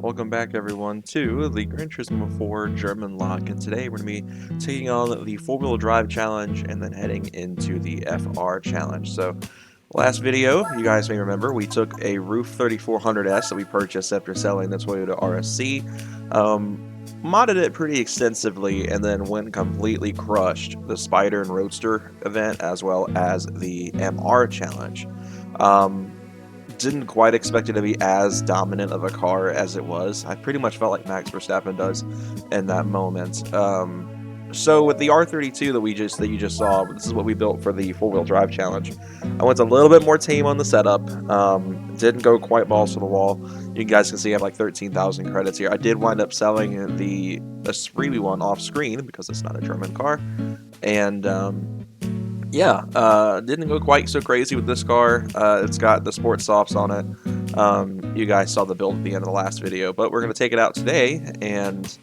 Welcome back everyone to the Gran Turismo 4 Germanlocke, and today we're going to be taking on the 4-wheel drive challenge and then heading into the FR challenge. So, last video, you guys may remember, we took a Roof 3400S that we purchased after selling the Toyota RSC, modded it pretty extensively, and then went completely crushed the Spider and Roadster event as well as the MR challenge. Didn't quite expect it to be as dominant of a car as it was. I pretty much felt like Max Verstappen does in that moment. So with the R32 that you just saw, this is what we built for the 4-wheel drive challenge. I went a little bit more tame on the setup. Didn't go quite balls to the wall. You guys can see I have like 13,000 credits here. I did wind up selling the Esprit one off screen because it's not a German car, and yeah, didn't go quite so crazy with this car. It's got the sport softs on it. You guys saw the build at the end of the last video, but we're going to take it out today and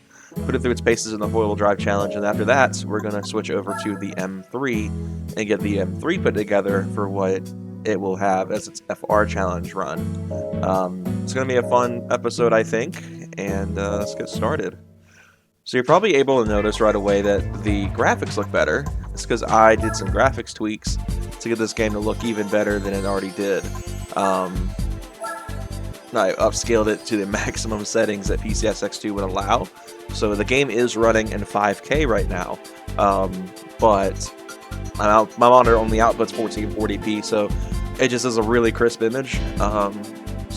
put it through its paces in the 4-wheel drive challenge, and after that, we're going to switch over to the M3 and get the M3 put together for what it will have as its FR challenge run. It's going to be a fun episode, I think, and let's get started. So you're probably able to notice right away that the graphics look better. It's because I did some graphics tweaks to get this game to look even better than it already did. I upscaled it to the maximum settings that PCSX2 would allow. So the game is running in 5K right now, but my monitor only outputs 1440p, so it just is a really crisp image. So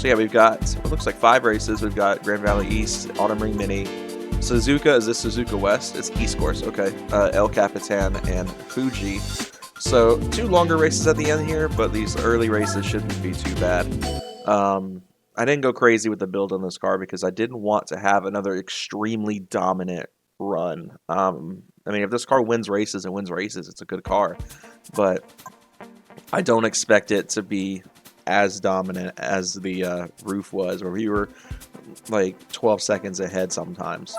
yeah, we've got what looks like 5 races. We've got Grand Valley East, Autumn Ring Mini, Suzuka, is this Suzuka West? It's East Course, okay. El Capitan and Fuji. So 2 longer races at the end here, but these early races shouldn't be too bad. I didn't go crazy with the build on this car because I didn't want to have another extremely dominant run. I mean, if this car wins races and wins races, it's a good car. But I don't expect it to be as dominant as the Roof was, where we were like 12 seconds ahead sometimes.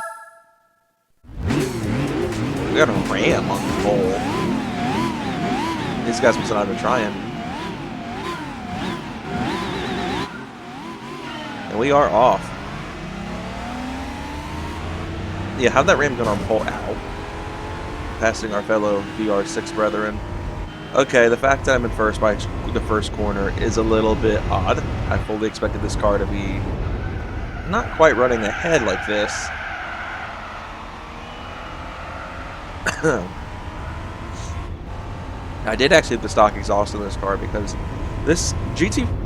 We got a ram on the pole. These guys must not have been trying. And we are off. Yeah, how'd that ram get on pole? Ow. Passing our fellow VR6 brethren. Okay, the fact that I'm in first by the first corner is a little bit odd. I fully expected this car to be not quite running ahead like this. I did actually have the stock exhaust in this car because this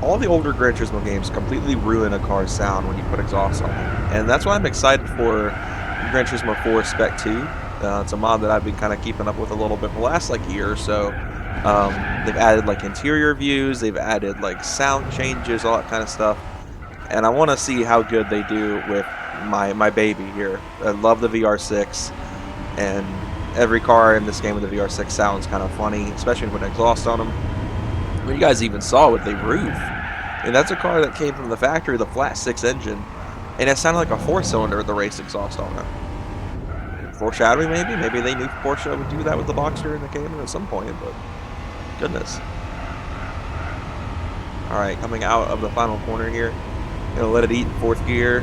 all the older Gran Turismo games completely ruin a car's sound when you put exhaust on it. And that's why I'm excited for Gran Turismo 4 Spec 2. It's a mod that I've been kind of keeping up with a little bit for the last like year or so. They've added like interior views, they've added like sound changes, all that kind of stuff. And I want to see how good they do with my baby here. I love the VR6, and every car in this game with the VR6 sounds kind of funny, especially when exhaust on them. I mean, you guys even saw with the Roof. And that's a car that came from the factory, the flat 6 engine, and it sounded like a 4-cylinder with the race exhaust on it. Foreshadowing maybe? Maybe they knew Porsche would do that with the Boxster in the game at some point, but goodness. Alright, coming out of the final corner here. Gonna let it eat in 4th gear.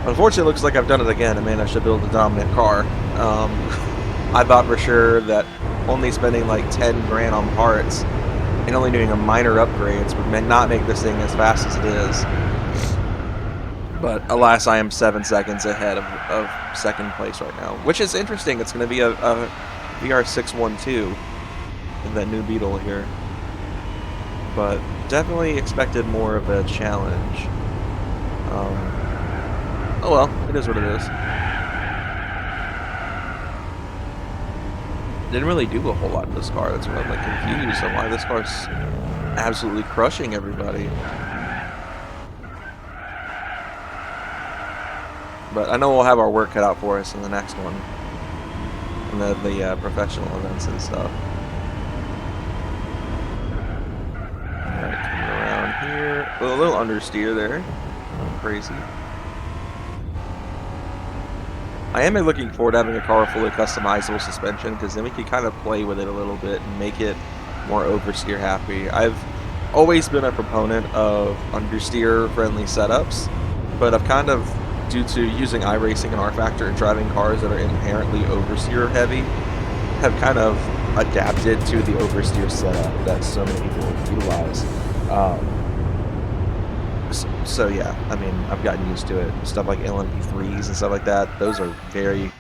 Unfortunately, it looks like I've done it again. I mean, I should build a dominant car. I thought for sure that only spending like 10 grand on parts and only doing a minor upgrades would not make this thing as fast as it is. But alas, I am 7 seconds ahead of 2nd place right now, which is interesting. It's going to be a VR612 in that new Beetle here. But definitely expected more of a challenge. Oh well, it is what it is. Didn't really do a whole lot in this car. That's why I'm like confused on why this car's absolutely crushing everybody. But I know we'll have our work cut out for us in the next one, and the professional events and stuff. Here, a little understeer there. Crazy. I am looking forward to having a car with fully customizable suspension, because then we can kind of play with it a little bit and make it more oversteer happy. I've always been a proponent of understeer-friendly setups, but I've kind of, due to using iRacing and R-Factor and driving cars that are inherently oversteer-heavy, have kind of adapted to the oversteer setup that so many people utilize. So yeah, I mean, I've gotten used to it. Stuff like LMP3s and stuff like that, those are very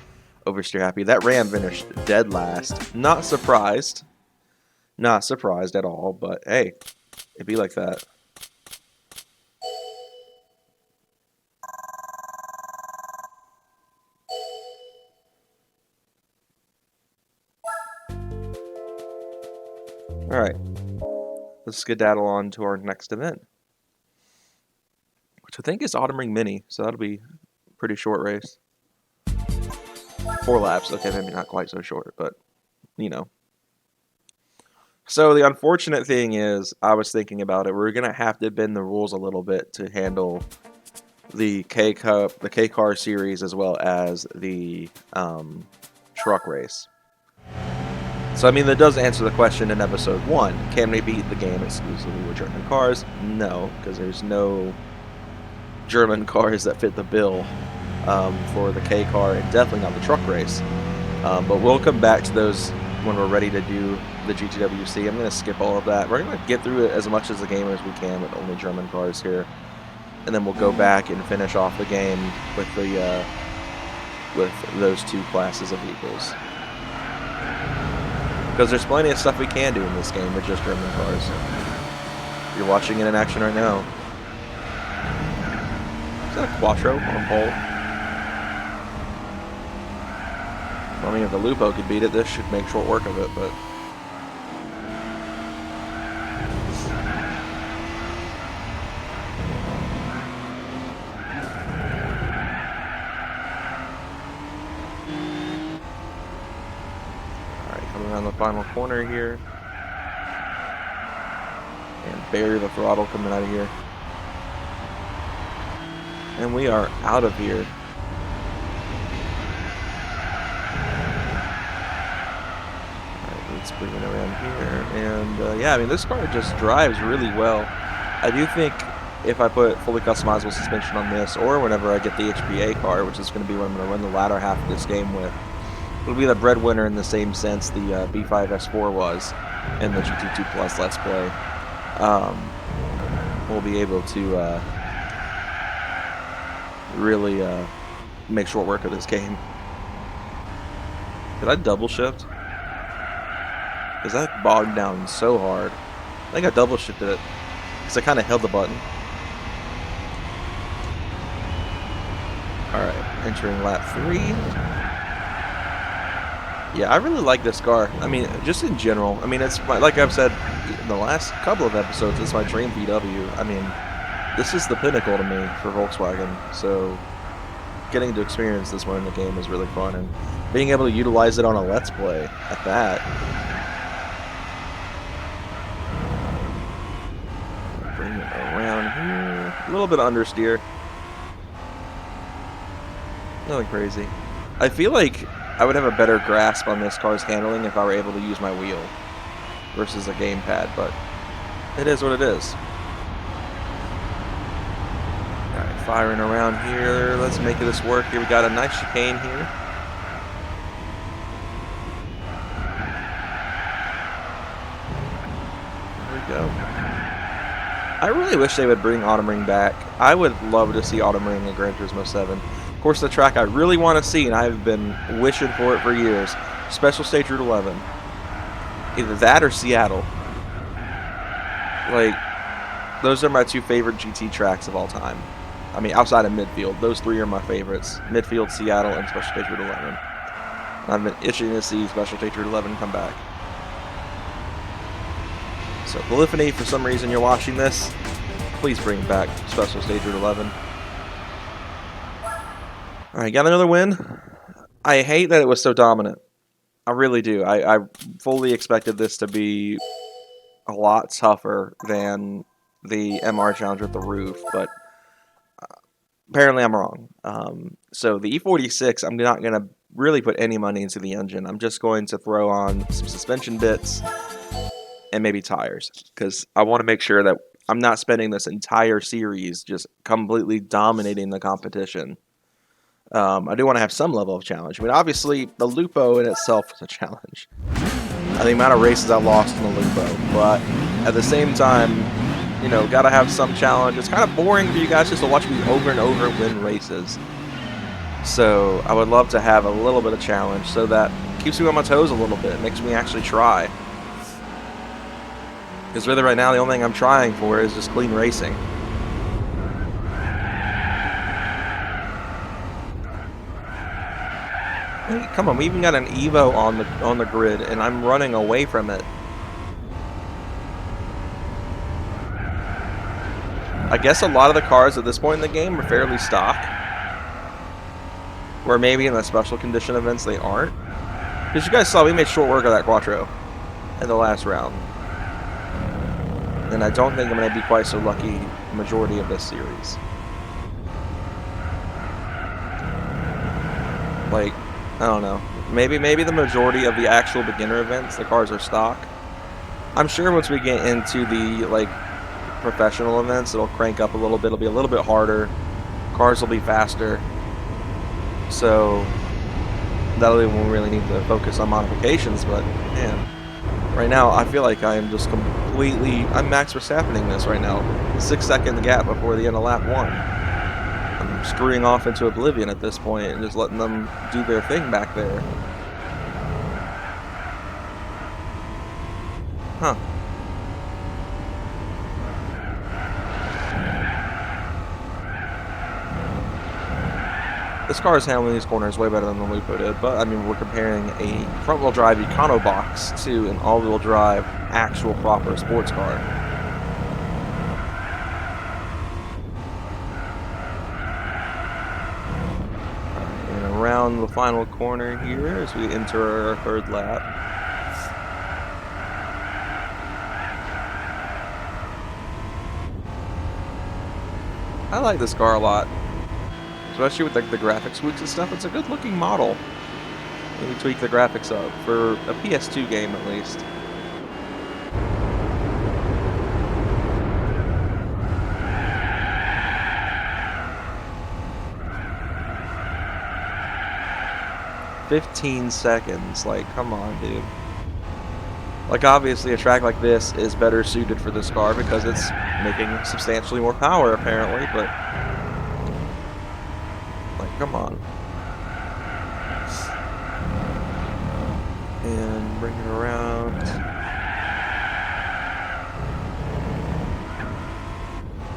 oversteer happy. That Ram finished dead last. Not surprised. Not surprised at all, but hey, it'd be like that. Alright, let's skedaddle on to our next event, which I think is Autumn Ring Mini, so that'll be a pretty short race. 4 laps, okay, maybe not quite so short, but, you know. So the unfortunate thing is, I was thinking about it, we're going to have to bend the rules a little bit to handle the K-Cup, the K-Car series, as well as the truck race. So, I mean, that does answer the question in episode 1. Can we beat the game exclusively with German cars? No, because there's no German cars that fit the bill for the K-Car, and definitely not the truck race. But we'll come back to those when we're ready to do the GTWC. I'm going to skip all of that. We're going to get through it as much as the game as we can with only German cars here. And then we'll go back and finish off the game with the with those 2 classes of vehicles. Because there's plenty of stuff we can do in this game with just German cars. You're watching it in action right now. Is that a Quattro on pole? I mean, if the Lupo could beat it, this should make short work of it, but... around the final corner here and bury the throttle coming out of here, and we are out of here. Alright, let's bring it around here, and yeah, I mean, this car just drives really well. I do think if I put fully customizable suspension on this, or whenever I get the HPA car, which is going to be what I'm going to run the latter half of this game with, it'll be the breadwinner in the same sense the B5 S4 was in the GT2 Plus Let's Play. We'll be able to really make short work of this game. Did I double shift? Because that bogged down so hard. I think I double shifted it because I kind of held the button. Alright, entering lap 3. Yeah, I really like this car. I mean, just in general. I mean, it's my, like I've said in the last couple of episodes, it's my dream VW. I mean, this is the pinnacle to me for Volkswagen. So, getting to experience this one in the game is really fun, and being able to utilize it on a Let's Play at that. Bring it around here. A little bit of understeer. Nothing crazy. I feel like I would have a better grasp on this car's handling if I were able to use my wheel versus a gamepad, but it is what it is. Alright, firing around here. Let's make this work here. We got a nice chicane here. There we go. I really wish they would bring Autumn Ring back. I would love to see Autumn Ring in Gran Turismo 7. Of course, the track I really want to see, and I've been wishing for it for years, Special Stage Route 11. Either that or Seattle. Like, those are my 2 favorite GT tracks of all time. I mean, outside of Midfield, those 3 are my favorites. Midfield, Seattle, and Special Stage Route 11. I've been itching to see Special Stage Route 11 come back. So, Polyphony, for some reason you're watching this, please bring back Special Stage Route 11. Alright, got another win. I hate that it was so dominant. I really do. I fully expected this to be a lot tougher than the MR Challenger at the roof, but apparently I'm wrong. So the E46, I'm not going to really put any money into the engine. I'm just going to throw on some suspension bits and maybe tires, because I want to make sure that I'm not spending this entire series just completely dominating the competition. I do want to have some level of challenge. I mean, obviously, the Lupo in itself is a challenge. The amount of races I lost in the Lupo, but at the same time, you know, gotta have some challenge. It's kind of boring for you guys just to watch me over and over win races. So I would love to have a little bit of challenge, so that keeps me on my toes a little bit. It makes me actually try. Because really right now, the only thing I'm trying for is just clean racing. Hey, come on, we even got an Evo on the grid, and I'm running away from it. I guess a lot of the cars at this point in the game are fairly stock. Or maybe in the special condition events they aren't. Because you guys saw we made short work of that Quattro in the last round. And I don't think I'm going to be quite so lucky the majority of this series. Like, I don't know. Maybe the majority of the actual beginner events, the cars are stock. I'm sure once we get into the, like, professional events, it'll crank up a little bit. It'll be a little bit harder. Cars will be faster. So that'll be when we really need to focus on modifications. But man, right now I feel like I am just I'm Max Verstappening this right now. 6-second gap before the end of lap 1. I'm screwing off into oblivion at this point and just letting them do their thing back there. Huh. This car is handling these corners way better than the Lupo did, but I mean, we're comparing a front-wheel drive Econo box to an all-wheel drive actual proper sports car. And around the final corner here as we enter our third lap. I like this car a lot. Especially with like the graphics tweaks and stuff, it's a good looking model. Maybe tweak the graphics up for a PS2 game at least. $15 seconds, like come on, dude. Like obviously a track like this is better suited for this car because it's making substantially more power apparently, but come on. And bring it around.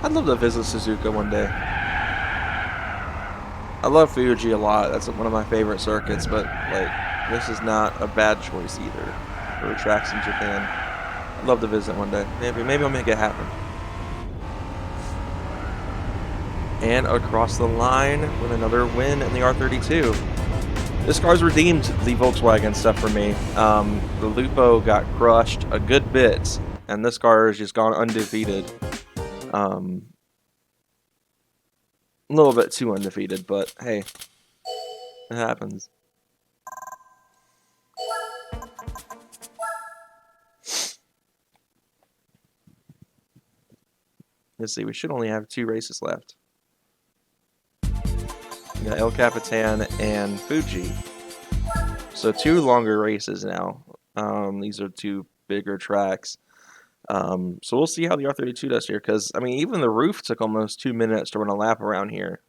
I'd love to visit Suzuka one day. I love Fuji a lot. That's one of my favorite circuits, but like this is not a bad choice either for tracks in Japan. I'd love to visit one day. Maybe I'll make it happen. And across the line with another win in the R32. This car's redeemed the Volkswagen stuff for me. The Lupo got crushed a good bit, and this car has just gone undefeated. A little bit too undefeated, but hey, it happens. Let's see, we should only have 2 races left. We got El Capitan and Fuji. So 2 longer races now. These are 2 bigger tracks. So we'll see how the R32 does here, because, I mean, even the roof took almost 2 minutes to run a lap around here.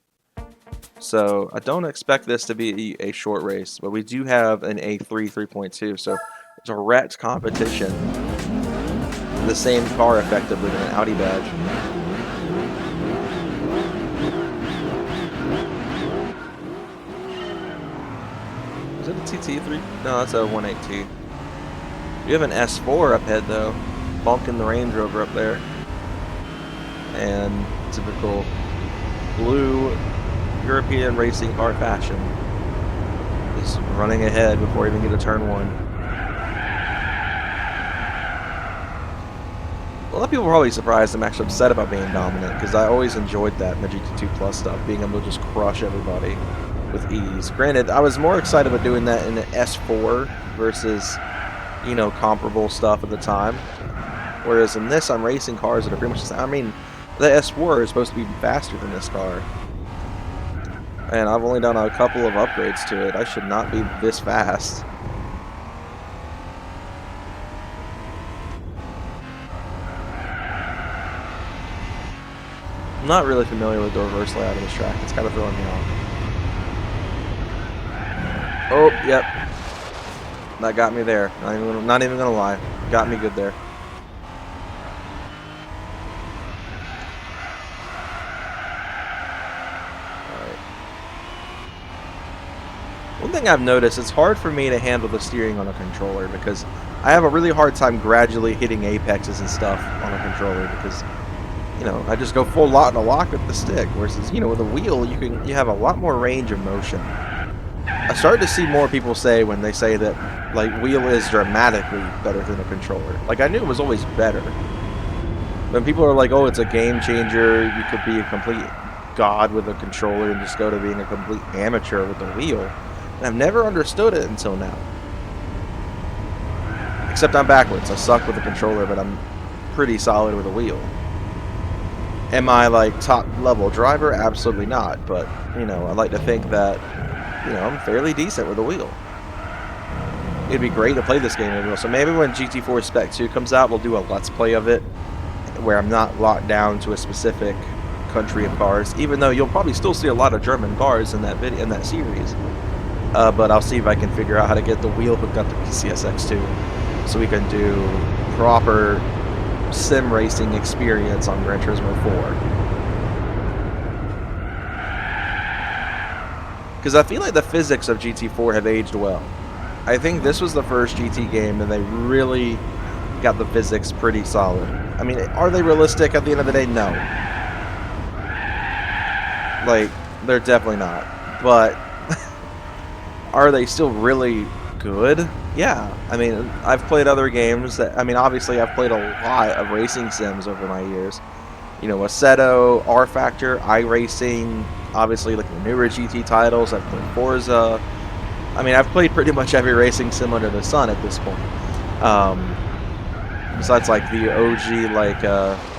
So I don't expect this to be a short race, but we do have an A3 3.2, so it's a direct competition. The same car, effectively, with an Audi badge. Is it a TT3? No, that's a 1.8T. We have an S4 up ahead, though. Bonking the Range Rover up there. And typical blue European racing car fashion. Just running ahead before even get to turn 1. A lot of people were probably surprised I'm actually upset about being dominant, because I always enjoyed that in the GT2 Plus stuff, being able to just crush everybody with ease. Granted, I was more excited about doing that in the S4 versus, you know, comparable stuff at the time. Whereas in this, I'm racing cars that are pretty much the same. I mean, the S4 is supposed to be faster than this car. And I've only done a couple of upgrades to it. I should not be this fast. I'm not really familiar with the reverse layout of this track. It's kind of throwing me off. Oh, yep. That got me there. Not even gonna lie. Got me good there. Alright. One thing I've noticed, it's hard for me to handle the steering on a controller because I have a really hard time gradually hitting apexes and stuff on a controller because, you know, I just go full lock with the stick. Versus, you know, with a wheel, you have a lot more range of motion. I started to see more people say when they say that, like, wheel is dramatically better than a controller. Like, I knew it was always better. When people are like, oh, it's a game changer, you could be a complete god with a controller and just go to being a complete amateur with a wheel. And I've never understood it until now. Except I'm backwards. I suck with a controller, but I'm pretty solid with a wheel. Am I, like, top level driver? Absolutely not. But, you know, I like to think that, you know, I'm fairly decent with a wheel. It'd be great to play this game with a wheel. So maybe when GT4 Spec 2 comes out, we'll do a Let's Play of it, where I'm not locked down to a specific country of cars. Even though you'll probably still see a lot of German cars in that video, in that series. But I'll see if I can figure out how to get the wheel hooked up to PCSX2, so we can do proper sim racing experience on Gran Turismo 4. Because I feel like the physics of GT4 have aged well. I think this was the first GT game and they really got the physics pretty solid. I mean, are they realistic at the end of the day? No. Like, they're definitely not. But are they still really good? Yeah. I mean, I've played other games that, I mean, obviously I've played a lot of racing sims over my years. You know, Assetto, R-Factor, iRacing, obviously like the newer GT titles. I've played Forza. I mean, I've played pretty much every racing sim under the sun at this point. Besides like the OG, like,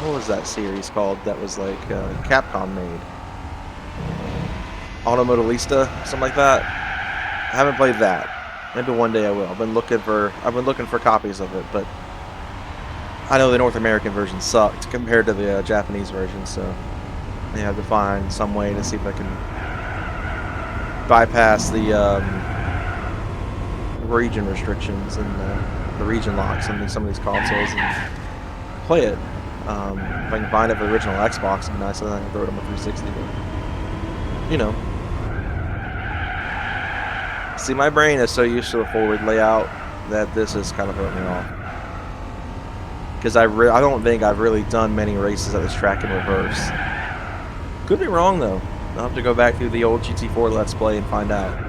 what was that series called that was like Capcom made? Automobilista, something like that. I haven't played that. Maybe one day I will. I've been looking for copies of it, but I know the North American version sucked compared to the Japanese version, so I have to find some way to see if I can bypass the region restrictions and the region locks on some of these consoles and play it. If I can find it for the original Xbox, it'd be nice, and then I can throw it on my 360. But, you know. See, my brain is so used to the forward layout that this is kind of throwing me off. Because I don't think I've really done many races at this track in reverse. Could be wrong, though. I'll have to go back through the old GT4 Let's Play and find out.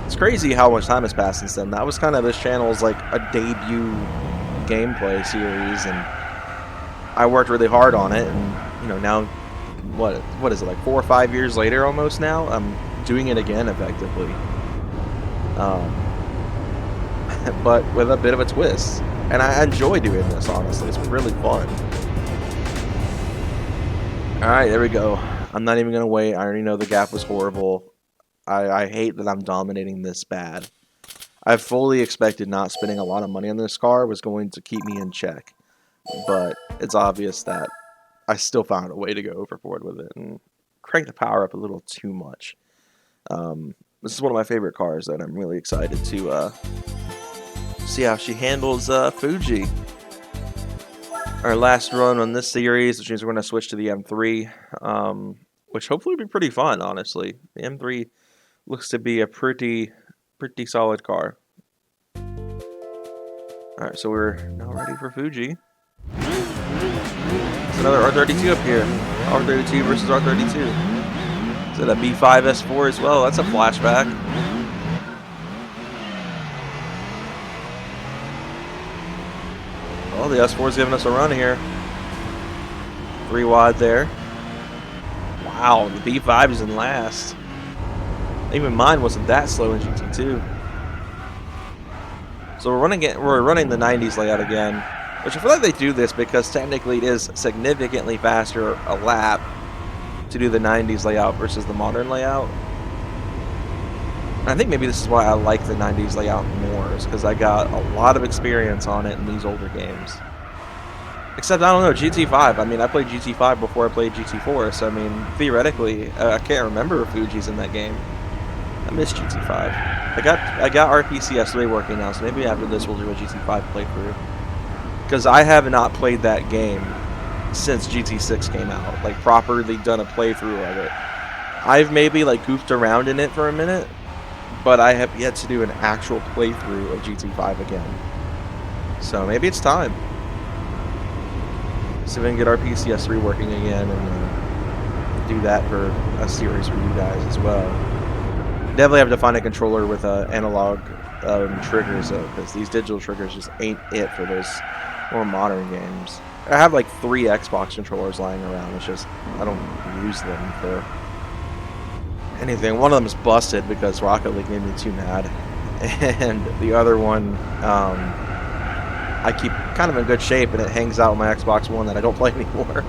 It's crazy how much time has passed since then. That was kind of this channel's, like, a debut gameplay series, and I worked really hard on it, and, you know, now, what is it, like 4 or 5 years later almost now? I'm doing it again, effectively. But with a bit of a twist. And I enjoy doing this, honestly. It's really fun. Alright, there we go. I'm not even going to wait. I already know the gap was horrible. I hate that I'm dominating this bad. I fully expected not spending a lot of money on this car was going to keep me in check. But it's obvious that I still found a way to go overboard with it and crank the power up a little too much. This is one of my favorite cars that I'm really excited to see how she handles Fuji. Our last run on this series, which means we're going to switch to the M3, which hopefully will be pretty fun, honestly. The M3 looks to be a pretty solid car. Alright, so we're now ready for Fuji. It's another R32 up here. R32 versus R32. Is it a B5 S4 as well? That's a flashback. Well, the S4's giving us a run here. 3 wide there. Wow, the B5 is in last. Even mine wasn't that slow in GT2. So we're running the 90s layout again. Which I feel like they do this because technically it is significantly faster a lap to do the 90s layout versus the modern layout. I think maybe this is why I like the 90s layout more, is because I got a lot of experience on it in these older games. Except, I don't know, GT5. I mean, I played GT5 before I played GT4, so I mean, theoretically, I can't remember if Fuji's in that game. I miss GT5. I got RPCS3 working now, so maybe after this we'll do a GT5 playthrough. Because I have not played that game since GT6 came out, like properly done a playthrough of it. I've maybe like goofed around in it for a minute, but I have yet to do an actual playthrough of GT5 again. So maybe it's time. See if we can get our PCS3 working again and do that for a series for you guys as well. Definitely have to find a controller with analog triggers, because these digital triggers just ain't it for those more modern games. I have like 3 Xbox controllers lying around. It's just I don't use them for anything. One of them is busted because Rocket League made me too mad, and the other one I keep kind of in good shape, and it hangs out on my Xbox One that I don't play anymore.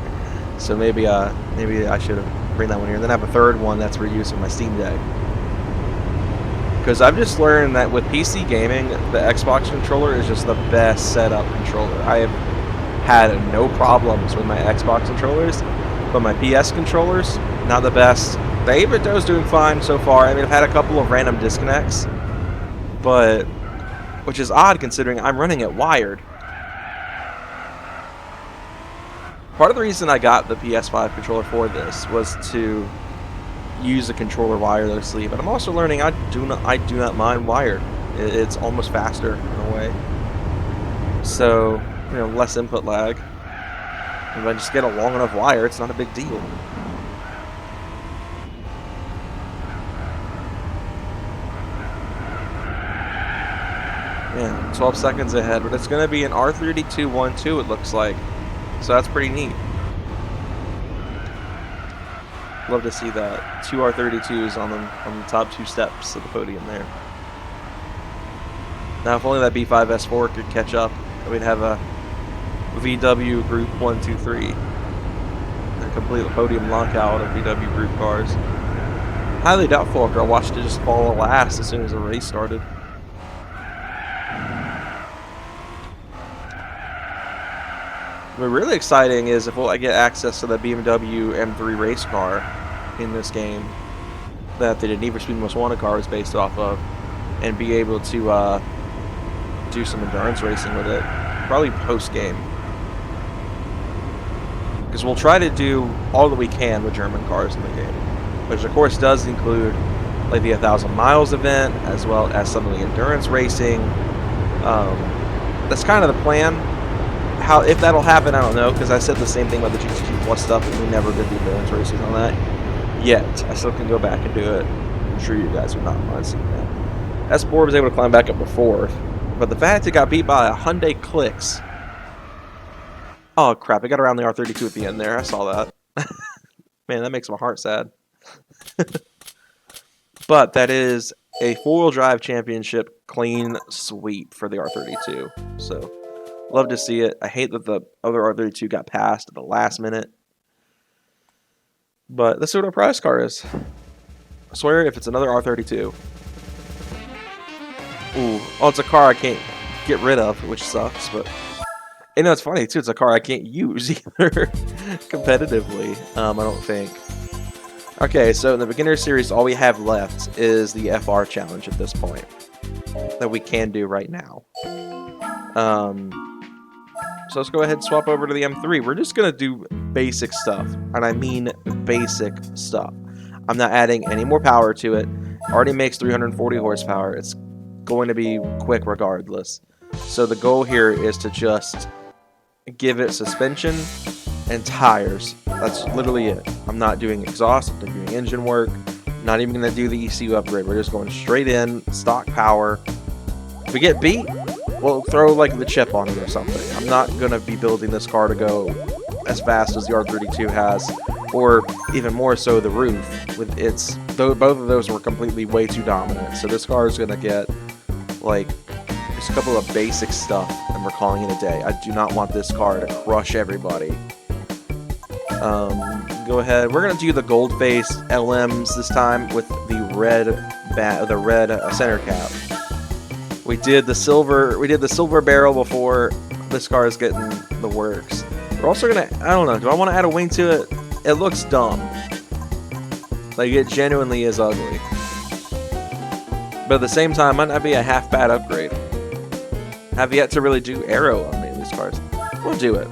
So maybe I should bring that one here. And then I have a third one that's for use with my Steam Deck. Because I've just learned that with PC gaming, the Xbox controller is just the best setup controller. I have had no problems with my Xbox controllers, but my PS controllers, not the best. The 8-bit is doing fine so far. I mean, I've had a couple of random disconnects, but which is odd considering I'm running it wired. Part of the reason I got the PS5 controller for this was to use the controller wirelessly, but I'm also learning I do not mind wired. It's almost faster in a way. So, you know, less input lag. If I just get a long enough wire, it's not a big deal. Yeah, 12 seconds ahead, but it's going to be an R32-1-2, it looks like. So that's pretty neat. Love to see that. 2 R32s on the top 2 steps of the podium there. Now, if only that B5 S4 could catch up, we'd have a VW Group 1, 2, 3. A complete podium lockout of VW Group cars. Highly doubtful after I watched it just fall last as soon as the race started. What's really exciting is if I get access to the BMW M3 race car in this game that the Need for Speed Most Wanted car is based off of, and be able to do some endurance racing with it, probably post-game. Because we'll try to do all that we can with German cars in the game, which of course does include like the 1,000 miles event, as well as some of the endurance racing. That's kind of the plan. How, if that'll happen, I don't know, because I said the same thing about the GT2 Plus stuff, and we never did the endurance races on that yet. I still can go back and do it. I'm sure you guys would not mind seeing that. S4 was able to climb back up to 4th, but the fact it got beat by a Hyundai Clicks. Oh crap! I got around the R32 at the end there. I saw that. Man, that makes my heart sad. But that is a 4-wheel drive championship clean sweep for the R32. So. Love to see it. I hate that the other R32 got passed at the last minute. But let's see what our prize car is. I swear if it's another R32. Ooh. Oh, it's a car I can't get rid of, which sucks. But, you know, it's funny, too. It's a car I can't use either competitively, I don't think. Okay, so in the beginner series, all we have left is the FR challenge at this point. That we can do right now. So let's go ahead and swap over to the M3. We're just going to do basic stuff. And I mean basic stuff. I'm not adding any more power to it. Already makes 340 horsepower. It's going to be quick regardless. So the goal here is to just give it suspension and tires. That's literally it. I'm not doing exhaust. I'm not doing engine work. Not even going to do the ECU upgrade. We're just going straight in, stock power. If we get beat, we'll throw like the chip on it or something. I'm not going to be building this car to go as fast as the R32 has, or even more so the roof. With its, both of those were completely way too dominant. So this car is going to get like Just a couple of basic stuff, and we're calling it a day. I do not want this car to crush everybody. Go ahead. We're gonna do the gold face LMs this time with the red center cap. We did the silver barrel before. This car is getting the works. We're also gonna, I don't know, do I want to add a wing to it? It looks dumb. Like, it genuinely is ugly. But at the same time, might not be a half bad upgrade. Have yet to really do aero on any of these cars. We'll do it.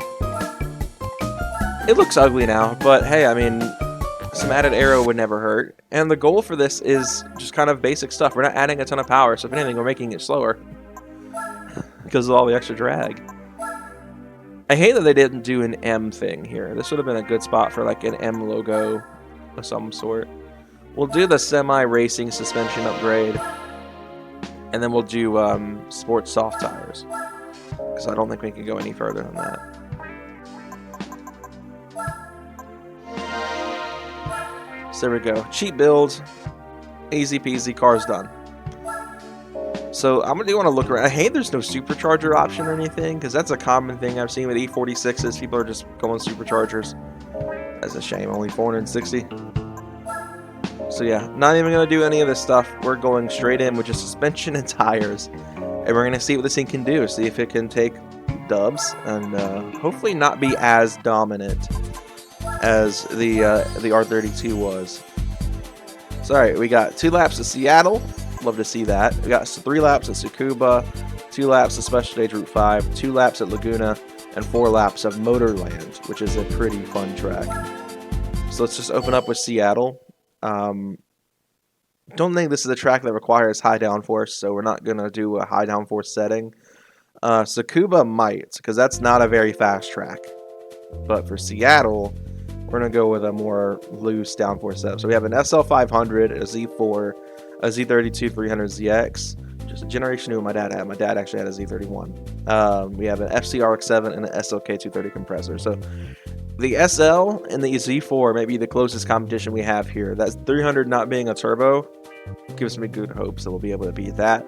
It looks ugly now, but hey, I mean, some added aero would never hurt. And the goal for this is just kind of basic stuff. We're not adding a ton of power, so if anything, we're making it slower. Because of all the extra drag. I hate that they didn't do an M thing here. This would have been a good spot for like an M logo of some sort. We'll do the semi-racing suspension upgrade. And then we'll do sports soft tires. Because I don't think we can go any further than that. So there we go. Cheap build. Easy peasy. Car's done. So I'm gonna want to look around. I hate there's no supercharger option or anything, because that's a common thing I've seen with E46s. People are just going superchargers. That's a shame. Only 460. So yeah, not even gonna do any of this stuff. We're going straight in with just suspension and tires, and we're gonna see what this thing can do. See if it can take dubs, and hopefully not be as dominant as the R32 was. So alright, we got 2 laps of Seattle. Love to see that. We got 3 laps at Tsukuba, 2 laps of Special Stage Route 5, 2 laps at Laguna, and 4 laps of Motorland, which is a pretty fun track. So let's just open up with Seattle. Don't think this is a track that requires high downforce, so we're not going to do a high downforce setting. Tsukuba might, because that's not a very fast track. But for Seattle, we're going to go with a more loose downforce setup. So we have an SL500, a Z4, a Z32 300ZX, just a generation new my dad had. My dad actually had a Z31. We have an FCRX7 and an SLK 230 compressor. So the SL and the Z4 may be the closest competition we have here. That's 300 not being a turbo gives me good hopes that we'll be able to beat that.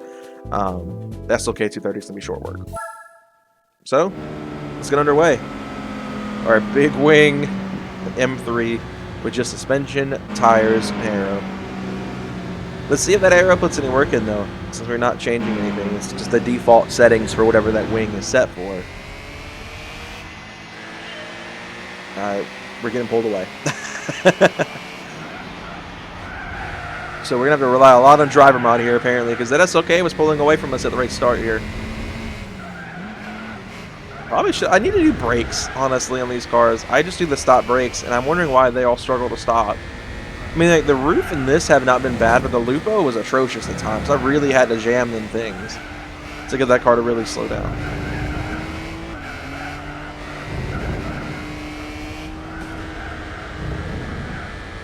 The SLK 230 is going to be short work. So let's get underway. Our big wing M3 with just suspension, tires, and aero. Let's see if that aero puts any work in, though, since we're not changing anything. It's just the default settings for whatever that wing is set for. We're getting pulled away. So we're going to have to rely a lot on driver mod here, apparently, because that SLK was pulling away from us at the right start here. Probably should. I need to do brakes, honestly, on these cars. I just do the stop brakes, and I'm wondering why they all struggle to stop. I mean, like, the roof and this have not been bad, but the Lupo was atrocious at times. I really had to jam them things to get that car to really slow down.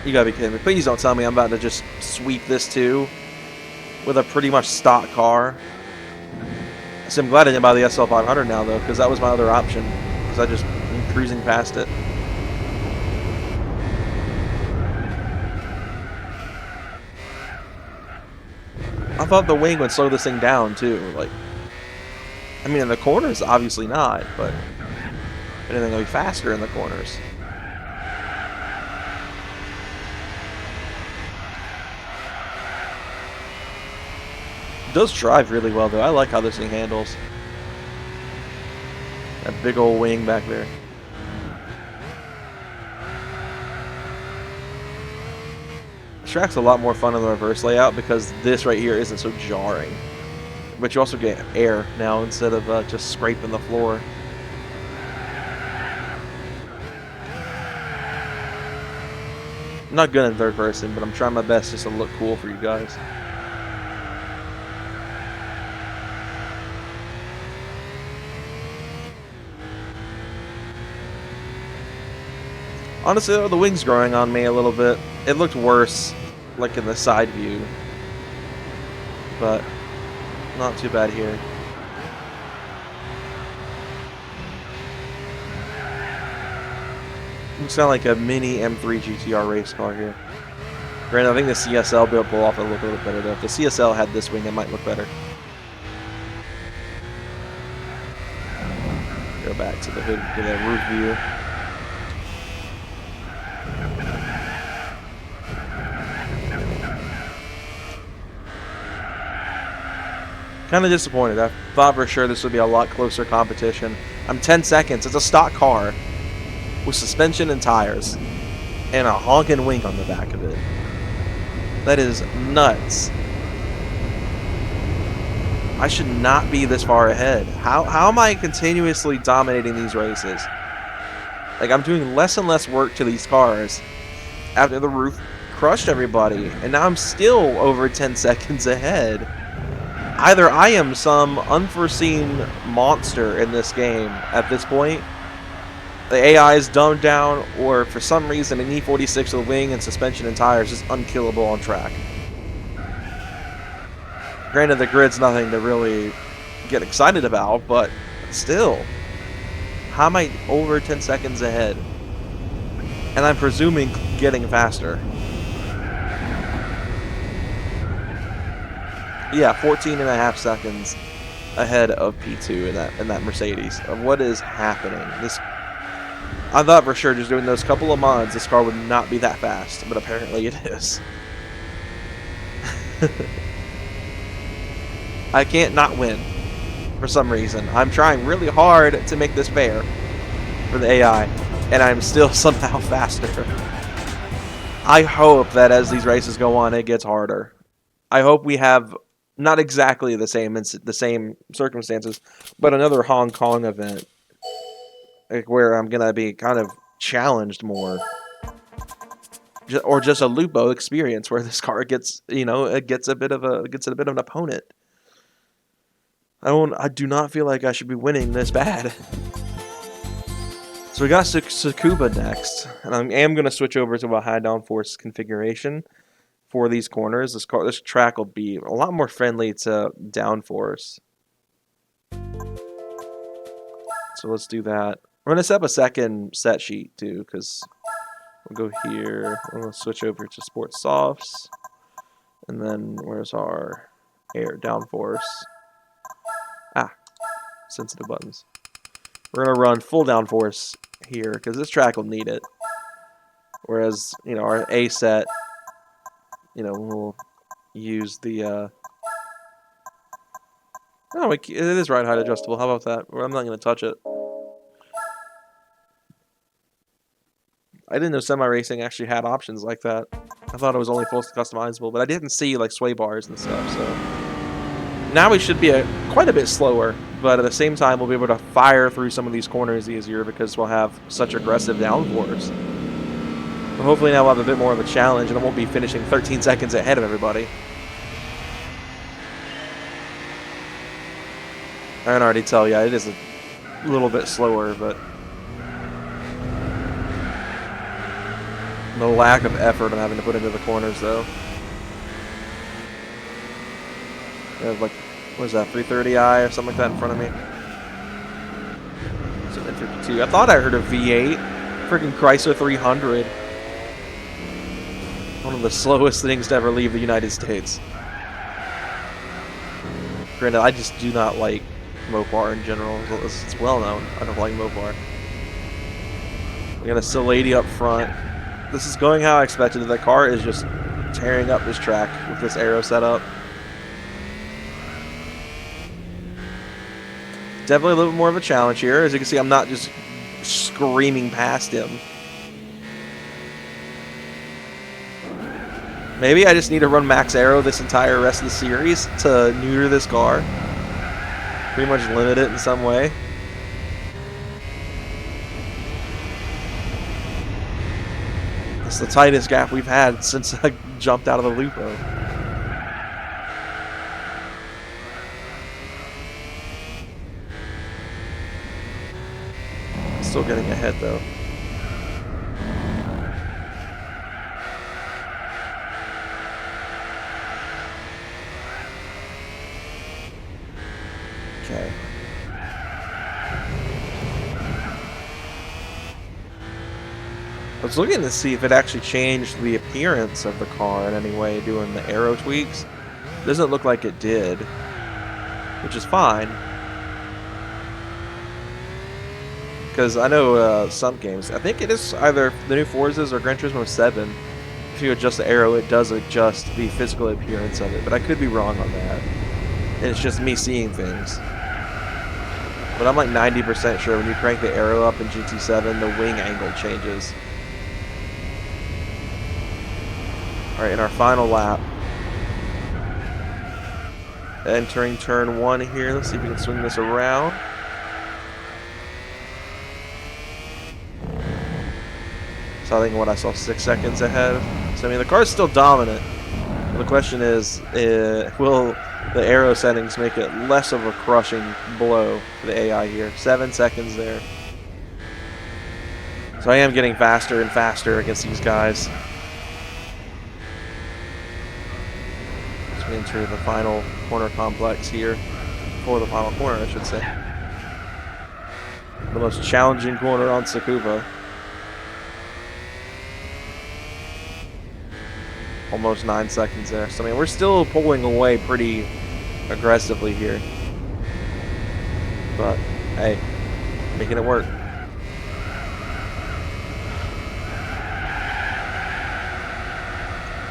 You gotta be kidding me. Please don't tell me I'm about to just sweep this too with a pretty much stock car. So I'm glad I didn't buy the SL500 now, though, because that was my other option. Because I just am cruising past it. I thought the wing would slow this thing down, too. Like, I mean, in the corners, obviously not, but anything will be faster in the corners. It does drive really well, though. I like how this thing handles. That big old wing back there. This track's a lot more fun in the reverse layout because this right here isn't so jarring. But you also get air now instead of just scraping the floor. I'm not good in third person, but I'm trying my best just to look cool for you guys. Honestly, though, the wing's growing on me a little bit. It looked worse, like in the side view. But not too bad here. Looks kind of like a mini M3 GTR race car here. Granted, I think the CSL will pull off a little bit better, though. If the CSL had this wing, it might look better. Go back to the hood, to the roof view. Kind of disappointed. I thought for sure this would be a lot closer competition. I'm 10 seconds. It's a stock car with suspension and tires and a honking wink on the back of it. That is nuts. I should not be this far ahead. How am I continuously dominating these races? Like, I'm doing less and less work to these cars after the roof crushed everybody, and now I'm still over 10 seconds ahead. Either I am some unforeseen monster in this game at this point, the AI is dumbed down, or for some reason an E46 with wing and suspension and tires is unkillable on track. Granted, the grid's nothing to really get excited about, but still. How am I over 10 seconds ahead? And I'm presuming getting faster. Yeah, 14.5 seconds ahead of P2 in that Mercedes. What is happening? I thought for sure just doing those couple of mods, this car would not be that fast, but apparently it is. I can't not win for some reason. I'm trying really hard to make this fair for the AI, and I'm still somehow faster. I hope that as these races go on, it gets harder. I hope we have not exactly the same circumstances, but another Hong Kong event, like where I'm gonna be kind of challenged more, or just a Lupo experience where this car gets, it gets a bit of an opponent. I do not feel like I should be winning this bad. So we got Tsukuba next, and I am going to switch over to a high downforce configuration for these corners. This track will be a lot more friendly to downforce. So let's do that. We're going to set up a second set sheet too, because we'll go here. We're going to switch over to Sports Softs, and then where's our air downforce? Sensitive buttons. We're going to run full downforce here because this track will need it. Whereas, our A set, we'll use the, oh, it is ride height adjustable. How about that? I'm not going to touch it. I didn't know semi-racing actually had options like that. I thought it was only full customizable, but I didn't see, like, sway bars and stuff, so. Now we should be quite a bit slower, but at the same time we'll be able to fire through some of these corners easier because we'll have such aggressive downforce. But hopefully now we'll have a bit more of a challenge and I won't be finishing 13 seconds ahead of everybody. I can already tell, yeah, it is a little bit slower, but the lack of effort I'm having to put into the corners, though. I have, like, what is that, 330i or something like that in front of me? So 52. I thought I heard a V8. Freaking Chrysler 300. One of the slowest things to ever leave the United States. Granted, I just do not like Mopar in general. It's well known. I don't like Mopar. We got a Silady up front. This is going how I expected. The car is just tearing up this track with this aero setup. Definitely a little bit more of a challenge here. As you can see, I'm not just screaming past him. Maybe I just need to run max aero this entire rest of the series to neuter this car. Pretty much limit it in some way. It's the tightest gap we've had since I jumped out of the Lupo. Still getting ahead though. Okay. I was looking to see if it actually changed the appearance of the car in any way doing the aero tweaks. Doesn't look like it did, which is fine. Because I know some games, I think it is either the new Forzas or Gran Turismo 7. If you adjust the arrow, it does adjust the physical appearance of it, but I could be wrong on that. And it's just me seeing things. But I'm like 90% sure when you crank the arrow up in GT7, the wing angle changes. Alright, in our final lap. Entering turn 1 here. Let's see if we can swing this around. So I think what I saw 6 seconds ahead. So I mean the car's still dominant. The question is, will the arrow settings make it less of a crushing blow for the AI here? 7 seconds there. So I am getting faster and faster against these guys. As we enter the final corner complex here. Or the final corner, I should say. The most challenging corner on Tsukuba. Almost 9 seconds there. So, I mean, we're still pulling away pretty aggressively here. But, hey, making it work.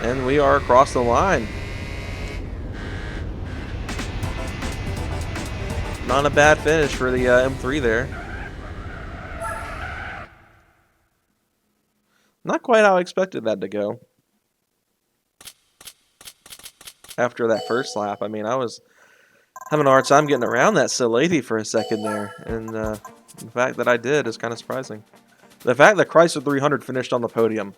And we are across the line. Not a bad finish for the M3 there. Not quite how I expected that to go. After that first lap, I mean, I was having a hard time getting around that Silady for a second there, and the fact that I did is kind of surprising. The fact that Chrysler 300 finished on the podium,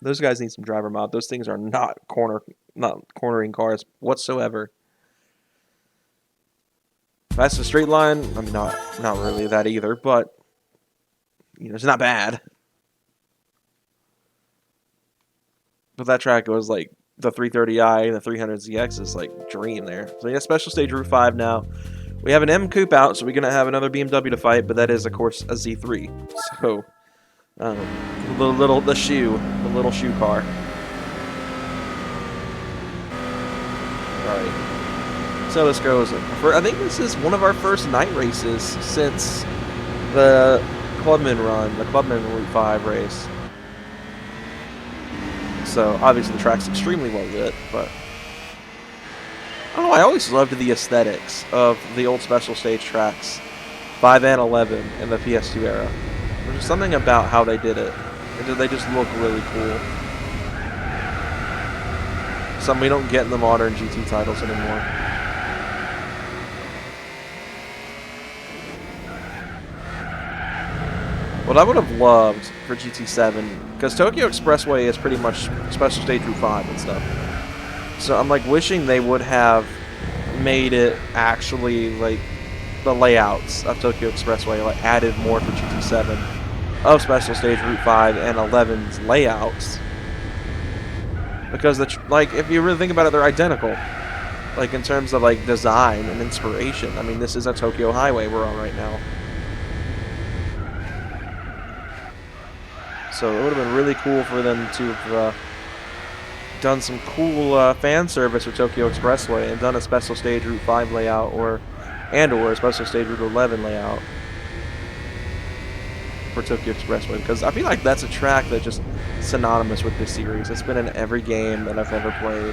those guys need some driver mod. Those things are not cornering cars whatsoever. That's a straight line. I mean, not really that either, but you know, it's not bad. But that track was like the 330i and the 300ZX is like dream there. So yeah, special stage Route 5 now. We have an M Coupe out, so we're gonna have another BMW to fight, but that is of course a Z3. So the little shoe car. All right. So this goes. I think this is one of our first night races since the Clubman run, the Clubman Route 5 race. So obviously the track's extremely well lit, but I don't know, I always loved the aesthetics of the old special stage tracks, 5 and 11 in the PS2 era. There's just something about how they did it. They just look really cool. Something we don't get in the modern GT titles anymore. What I would have loved for GT7, because Tokyo Expressway is pretty much Special Stage Route 5 and stuff. So I'm like wishing they would have made it actually like the layouts of Tokyo Expressway, like added more for GT7 of Special Stage Route 5 and 11's layouts. Because like if you really think about it, they're identical. Like in terms of like design and inspiration. I mean, this is a Tokyo highway we're on right now. So it would have been really cool for them to have done some cool fan service with Tokyo Expressway and done a Special Stage Route 5 layout or a Special Stage Route 11 layout for Tokyo Expressway, because I feel like that's a track that's just synonymous with this series. It's been in every game that I've ever played.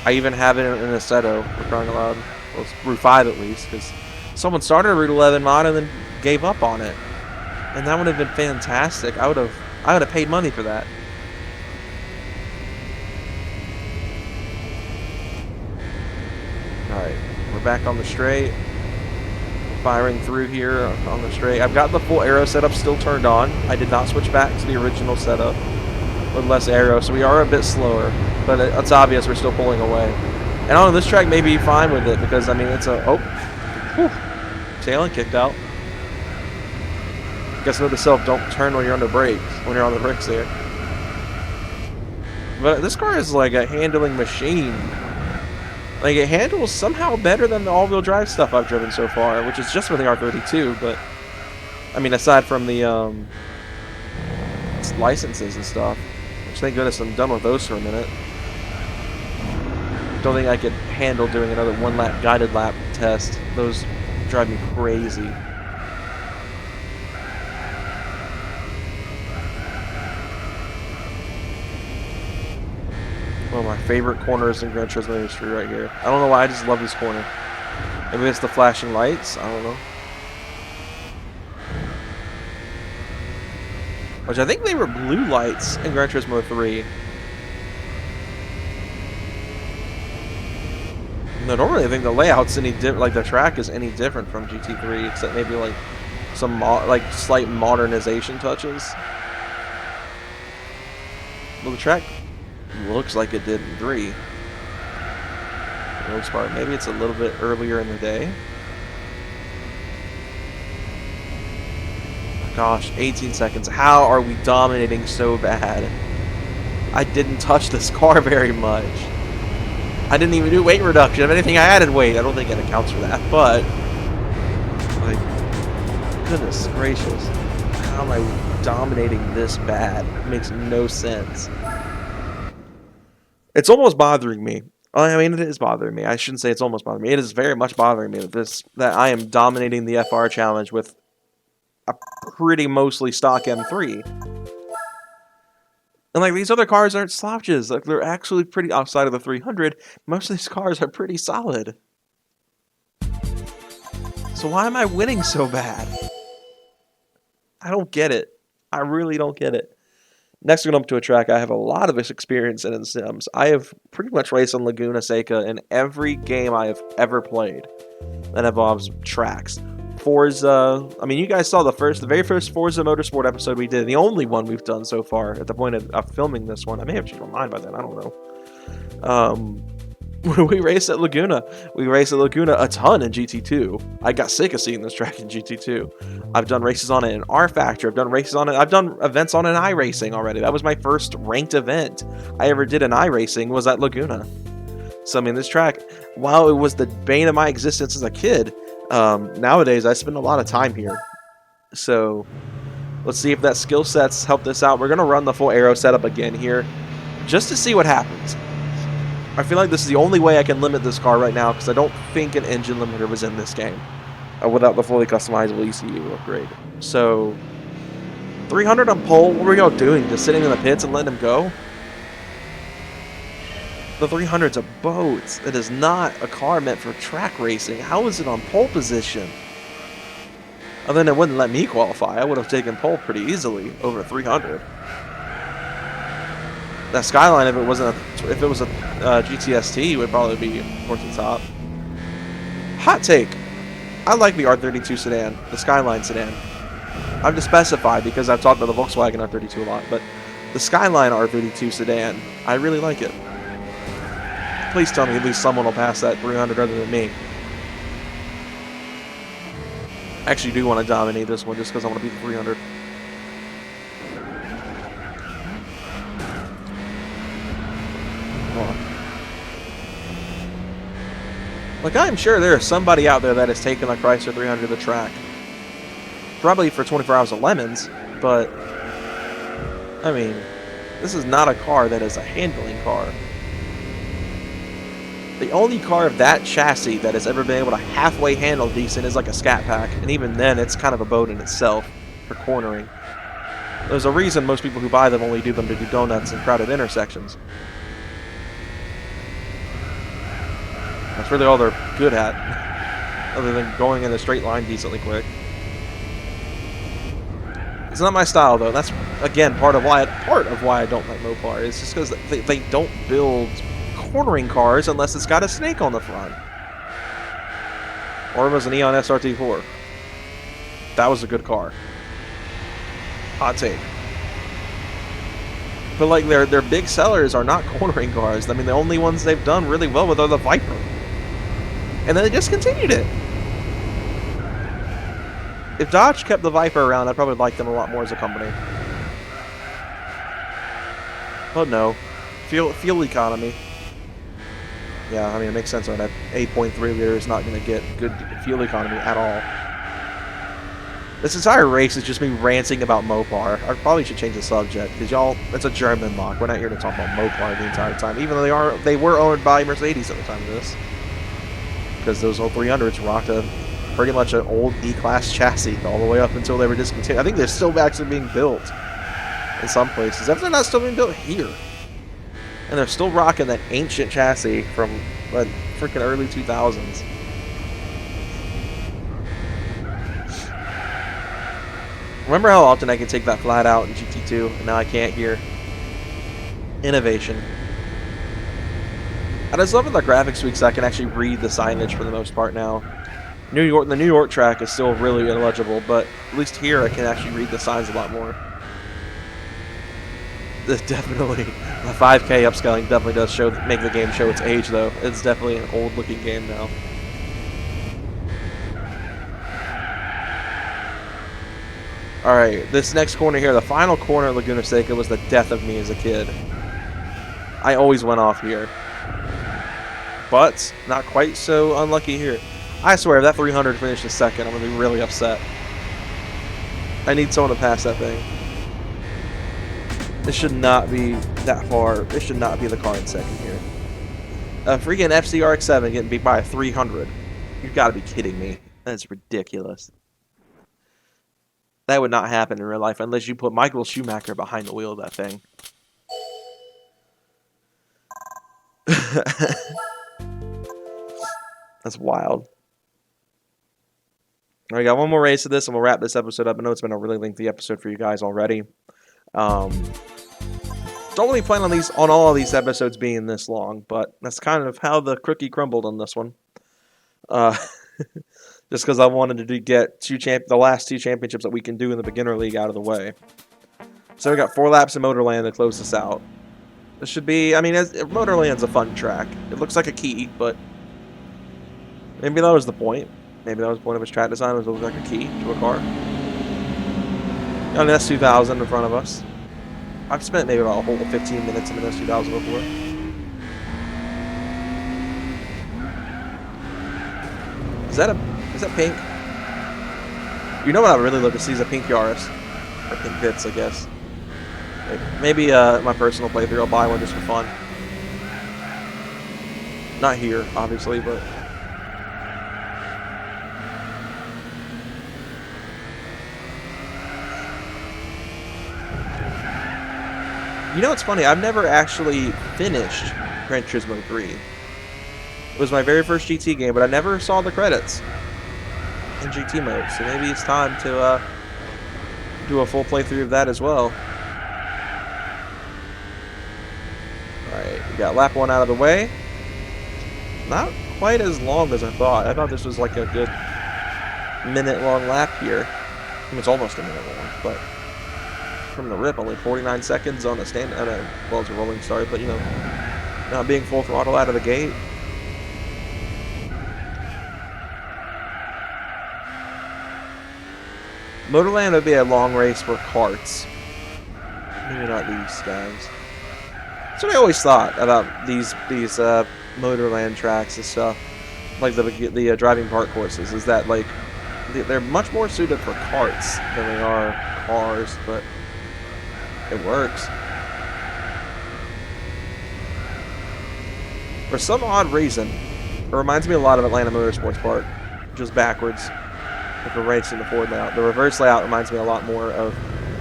I even have it in Assetto, for crying out loud. Well, it's Route 5 at least, because someone started a Route 11 mod and then gave up on it. And that would have been fantastic. I would have paid money for that. Alright, we're back on the straight. Firing through here on the straight. I've got the full aero setup still turned on. I did not switch back to the original setup with less aero, so we are a bit slower. But it's obvious we're still pulling away. And on this track may be fine with it, because I mean it's a tailing kicked out. Guess note to self, don't turn when you're under brakes, when you're on the brakes there. But this car is like a handling machine. Like, it handles somehow better than the all-wheel drive stuff I've driven so far, which is just for the R32, but I mean, aside from the licenses and stuff, which thank goodness I'm done with those for a minute. Don't think I could handle doing another one-lap guided lap test. Those drive me crazy. One of my favorite corners in Gran Turismo history right here. I don't know why, I just love this corner. Maybe it's the flashing lights, I don't know. Which I think they were blue lights in Gran Turismo 3. No, normally I think the layout's any different, like the track is any different from GT3, except maybe like some like slight modernization touches. Well, the track looks like it did in 3. For the most part, maybe it's a little bit earlier in the day. Gosh, 18 seconds. How are we dominating so bad? I didn't touch this car very much. I didn't even do weight reduction. If anything, I added weight. I don't think it accounts for that, but like, goodness gracious. How am I dominating this bad? It makes no sense. It's almost bothering me. I mean, it is bothering me. I shouldn't say it's almost bothering me. It is very much bothering me that I am dominating the FR challenge with a pretty mostly stock M3. And like, these other cars aren't slouches. Like, they're actually pretty, outside of the 300, most of these cars are pretty solid. So why am I winning so bad? I don't get it. I really don't get it. Next, we're going up to a track I have a lot of experience in Sims. I have pretty much raced on Laguna Seca in every game I have ever played that involves tracks. Forza, I mean, you guys saw the very first Forza Motorsport episode we did, the only one we've done so far at the point of filming this one. I may have changed my mind by then, I don't know. We raced at Laguna. We raced at Laguna a ton in GT2. I got sick of seeing this track in GT2. I've done races on it in R Factor. I've done races on it. I've done events on it in iRacing already. That was my first ranked event I ever did in iRacing, was at Laguna. So, I mean, this track, while it was the bane of my existence as a kid, nowadays I spend a lot of time here. So, let's see if that skill sets help this out. We're going to run the full aero setup again here, just to see what happens. I feel like this is the only way I can limit this car right now, because I don't think an engine limiter was in this game without the fully customizable ECU upgrade. So, 300 on pole, what were y'all doing? Just sitting in the pits and letting him go? The 300's a boat. It is not a car meant for track racing. How is it on pole position? Other than it wouldn't let me qualify, I would have taken pole pretty easily over 300. That Skyline, if it was a GTST, would probably be towards the top. Hot take. I like the R32 sedan, the Skyline sedan. I've to specify because I've talked about the Volkswagen R32 a lot, but the Skyline R32 sedan, I really like it. Please tell me at least someone will pass that 300 other than me. I actually do want to dominate this one just because I want to beat the 300. Like, I'm sure there is somebody out there that has taken the Chrysler 300 to the track. Probably for 24 hours of lemons, but, I mean, this is not a car that is a handling car. The only car of that chassis that has ever been able to halfway handle decent is like a Scat Pack, and even then, it's kind of a boat in itself for cornering. There's a reason most people who buy them only do them to do donuts in crowded intersections. That's really all they're good at, other than going in a straight line decently quick. It's not my style, though. That's, again, part of why I don't like Mopar. It's just because they don't build cornering cars unless it's got a snake on the front. Or it was an Eon SRT4. That was a good car. Hot take. But like their big sellers are not cornering cars. I mean, the only ones they've done really well with are the Viper. And then they discontinued it. If Dodge kept the Viper around, I'd probably like them a lot more as a company. Oh no. Fuel economy. Yeah, I mean, it makes sense when that 8.3 liter is not going to get good fuel economy at all. This entire race is just me ranting about Mopar. I probably should change the subject, because y'all, it's a Germanlocke. We're not here to talk about Mopar the entire time, even though they were owned by Mercedes at the time of this. Because those old 300s rocked a pretty much an old E-Class chassis all the way up until they were discontinued. I think they're still actually being built in some places. If they're not still being built here. And they're still rocking that ancient chassis from the freaking early 2000s. Remember how often I could take that flat out in GT2 and now I can't here? Innovation. I just love in the graphics tweaks I can actually read the signage for the most part now. The New York track is still really illegible, but at least here I can actually read the signs a lot more. Definitely, the 5K upscaling definitely does make the game show its age, though. It's definitely an old-looking game now. All right, this next corner here, the final corner at Laguna Seca, was the death of me as a kid. I always went off here, but not quite so unlucky here. I swear, if that 300 finished a second, I'm gonna be really upset. I need someone to pass that thing. This should not be that far. This should not be the car in second here. A freaking FCRX7 getting beat by a 300. You've got to be kidding me. That's ridiculous. That would not happen in real life unless you put Michael Schumacher behind the wheel of that thing. That's wild. All right, got one more race of this, and we'll wrap this episode up. I know it's been a really lengthy episode for you guys already. Don't really plan on all of these episodes being this long, but that's kind of how the cookie crumbled on this one. Just because I wanted to get the last two championships that we can do in the beginner league out of the way. So we got 4 laps in Motorland to close this out. This should be, I mean, Motorland's a fun track. It looks like a key, but maybe that was the point. Maybe that was the point of its track design, was it looked like a key to a car. Got an S2000 in front of us. I've spent maybe about a whole 15 minutes in an S2000 before. Is that pink? You know what I would really love to see is a pink Yaris. Or pink bits, I guess. Maybe my personal playthrough, I'll buy one just for fun. Not here, obviously, but... You know what's funny? I've never actually finished Gran Turismo 3. It was my very first GT game, but I never saw the credits in GT mode. So maybe it's time to do a full playthrough of that as well. Alright, we got lap 1 out of the way. Not quite as long as I thought. I thought this was like a good minute-long lap here. I mean, it's almost a minute long, but... from the rip, only 49 seconds on a well, it's a rolling start, but you know, not being full throttle out of the gate. Motorland would be a long race for karts. Maybe not these guys. That's what I always thought about these Motorland tracks and stuff, like the driving park courses. Is that like they're much more suited for karts than they are cars, but. It works. For some odd reason, it reminds me a lot of Atlanta Motorsports Park, just backwards. If we're racing the forward layout. The reverse layout reminds me a lot more of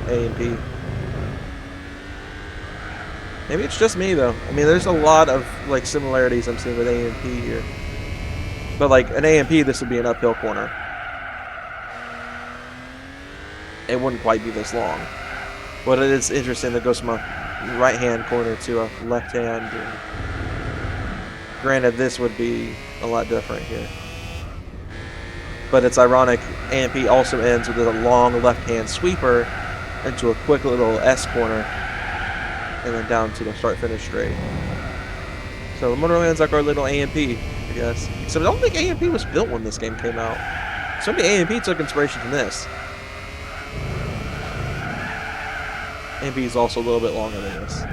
A&P. Maybe it's just me, though. I mean, there's a lot of like similarities I'm seeing with A&P here. But like, an A&P, this would be an uphill corner. It wouldn't quite be this long. But it is interesting that it goes from a right-hand corner to a left-hand. Granted, this would be a lot different here. But it's ironic, A&P also ends with a long left-hand sweeper into a quick little S corner and then down to the start-finish straight. So Motorland's like our little A&P, I guess. Except I don't think A&P was built when this game came out. So maybe A&P took inspiration from this. A&P is also a little bit longer than this.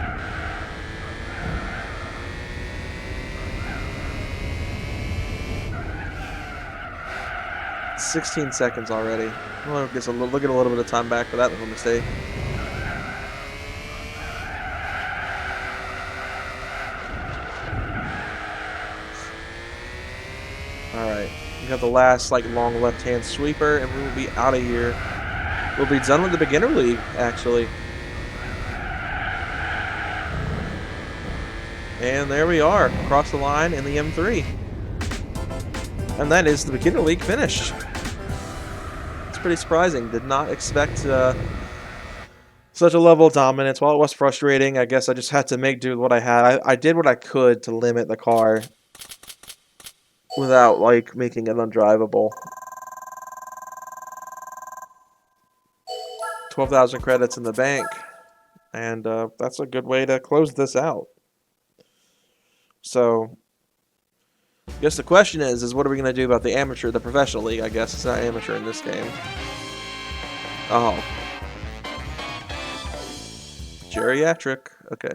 It's 16 seconds already. Well, I guess we'll get a little bit of time back for that little mistake. Alright. We got the last like long left-hand sweeper, and we will be out of here. We'll be done with the beginner league, actually. And there we are, across the line in the M3. And that is the beginner league finished. It's pretty surprising. Did not expect such a level of dominance. While it was frustrating, I guess I just had to make do with what I had. I did what I could to limit the car without, like, making it undrivable. 12,000 credits in the bank. And that's a good way to close this out. So, I guess the question is what are we going to do about the amateur, the professional league, I guess. It's not amateur in this game. Oh. Geriatric. Okay.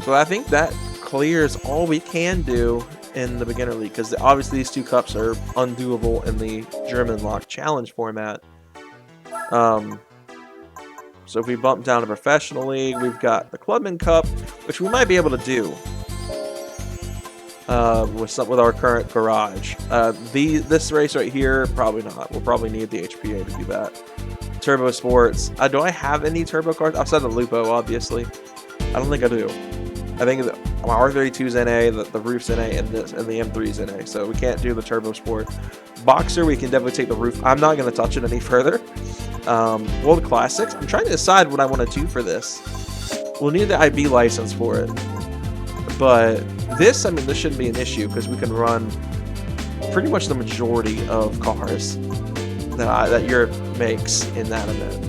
So I think that clears all we can do in the beginner league, because obviously these two cups are undoable in the Germanlocke challenge format. So if we bump down to professional league, we've got the Clubman Cup, which we might be able to do with our current garage. This race right here, probably not. We'll probably need the HPA to do that. Turbo Sports. Do I have any turbo cars outside the Lupo? Obviously, I don't think I do. I think my R32's NA, the roof's NA, and the M3's NA. So we can't do the Turbo Sport. Boxer, we can definitely take the roof. I'm not going to touch it any further. Well, the Classics. I'm trying to decide what I want to do for this. We'll need the IB license for it. But this, I mean, this shouldn't be an issue because we can run pretty much the majority of cars that Europe makes in that event.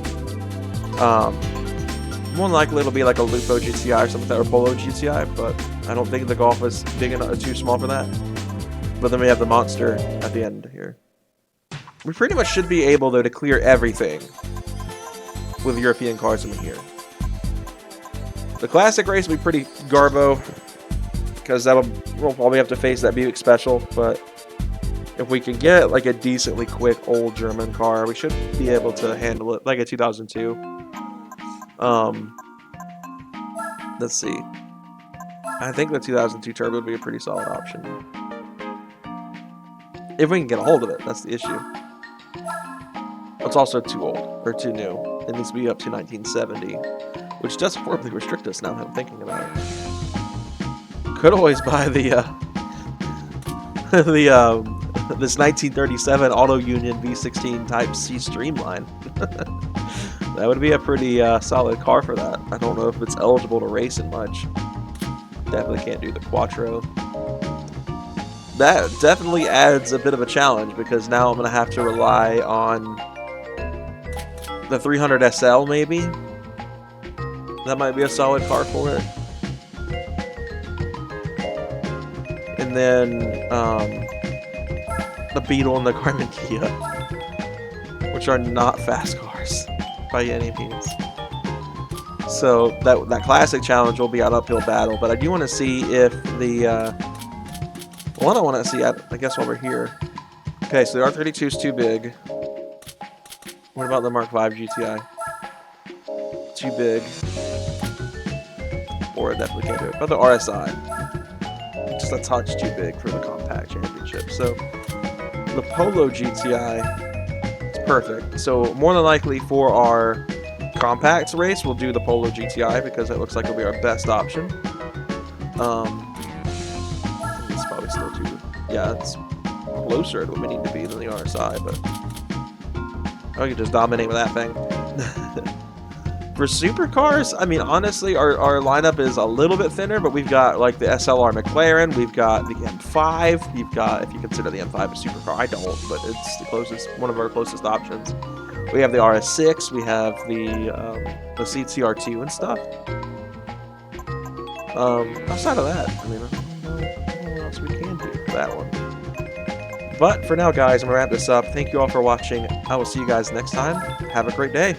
More than likely it'll be like a Lupo GTI or something, or Polo GTI, but I don't think the Golf is big enough, too small for that. But then we have the Monster at the end here. We pretty much should be able, though, to clear everything with European cars in here. The Classic race will be pretty garbo, because we'll probably have to face that Buick Special, but if we can get like a decently quick old German car, we should be able to handle it, like a 2002. Let's see. I think the 2002 Turbo would be a pretty solid option. If we can get a hold of it, that's the issue. It's also too old, or too new. It needs to be up to 1970, which does horribly restrict us now that I'm thinking about it. Could always buy the this 1937 Auto Union V16 Type C Streamline. That would be a pretty solid car for that. I don't know if it's eligible to race in much. Definitely can't do the Quattro. That definitely adds a bit of a challenge, because now I'm going to have to rely on the 300 SL maybe. That might be a solid car for it. And then the Beetle and the Carmen Kia, which are not fast cars by any means. So that Classic challenge will be an uphill battle, but I do want to see if the one I want to see, I guess while we're here. Okay, so the R32 is too big. What about the Mark V GTI? Too big. Or I definitely can't do it. But the RSI, just a touch too big for the compact championship. So the Polo GTI, it's perfect. So more than likely for our compact race, we'll do the Polo GTI because it looks like it'll be our best option. It's probably still too, yeah, it's closer to what we need to be than the RSI, but I could just dominate with that thing. For supercars, I mean, honestly, our lineup is a little bit thinner, but we've got like the SLR McLaren, we've got the M5, you've got, if you consider the M5 a supercar, I don't, but it's the closest, one of our closest options. We have the RS6, we have the CTR2 and stuff. Outside of that, I mean, I don't know what else we can do for that one. But for now, guys, I'm going to wrap this up. Thank you all for watching. I will see you guys next time. Have a great day.